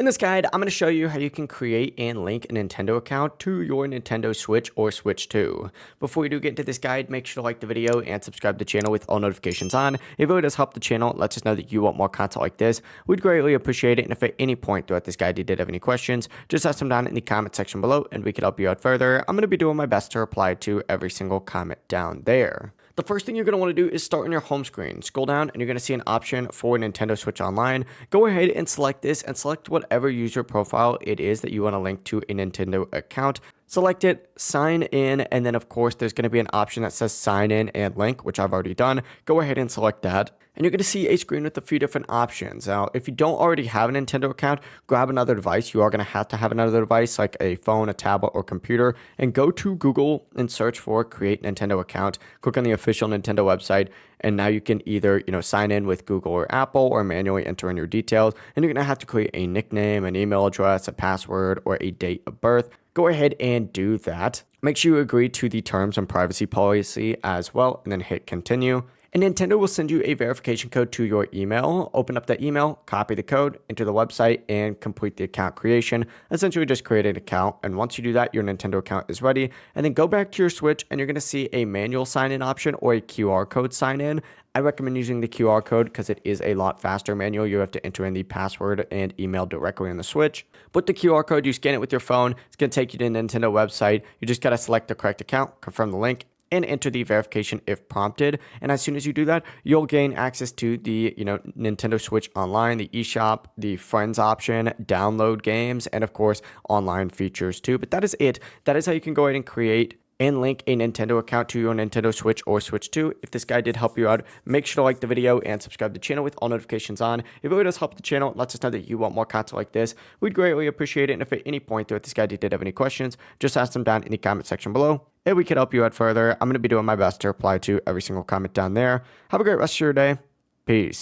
In this guide, I'm going to show you how you can create and link a Nintendo account to your Nintendo Switch or Switch 2. Before you do get into this guide, make sure to like the video and subscribe to the channel with all notifications on. It really does help the channel. It lets us know that you want more content like this. We'd greatly appreciate it. And if at any point throughout this guide you did have any questions, just ask them down in the comment section below and we could help you out further. I'm going to be doing my best to reply to every single comment down there. The first thing you're going to want to do is start on your home screen. Scroll down and you're going to see an option for Nintendo Switch Online. Go ahead and select this and select whatever user profile it is that you want to link to a Nintendo account. Select it, sign in, and then of course there's going to be an option that says sign in and link, which I've already done. Go ahead and select that. And you're going to see a screen with a few different options. Now, if you don't already have a Nintendo account, grab another device. You are going to have another device like a phone, a tablet, or computer, and go to Google and search for create Nintendo account. Click on the official Nintendo website, and now you can either, sign in with Google or Apple or manually enter in your details. And you're going to have to create a nickname, an email address, a password, or a date of birth. Go ahead and do that. Make sure you agree to the terms and privacy policy as well, and then hit continue. And Nintendo will send you a verification code to your email. Open up that email, copy the code, enter the website, and complete the account creation. Essentially just create an account. And once you do that, your Nintendo account is ready. And then go back to your Switch and you're going to see a manual sign-in option or a QR code sign-in. I recommend using the QR code because it is a lot faster manual. You have to enter in the password and email directly on the Switch. But the QR code, you scan it with your phone. It's going to take you to the Nintendo website. You just got to select the correct account, confirm the link, and enter the verification if prompted. And as soon as you do that, you'll gain access to the, Nintendo Switch Online, the eShop, the Friends option, download games, and of course, online features too. But that is it. That is how you can go ahead and create and link a Nintendo account to your Nintendo Switch or Switch 2. If this guide did help you out, make sure to like the video and subscribe to the channel with all notifications on. It really does help the channel. It lets us know that you want more content like this. We'd greatly appreciate it. And if at any point throughout this guide you did have any questions, just ask them down in the comment section below, and we could help you out further. I'm going to be doing my best to reply to every single comment down there. Have a great rest of your day. Peace.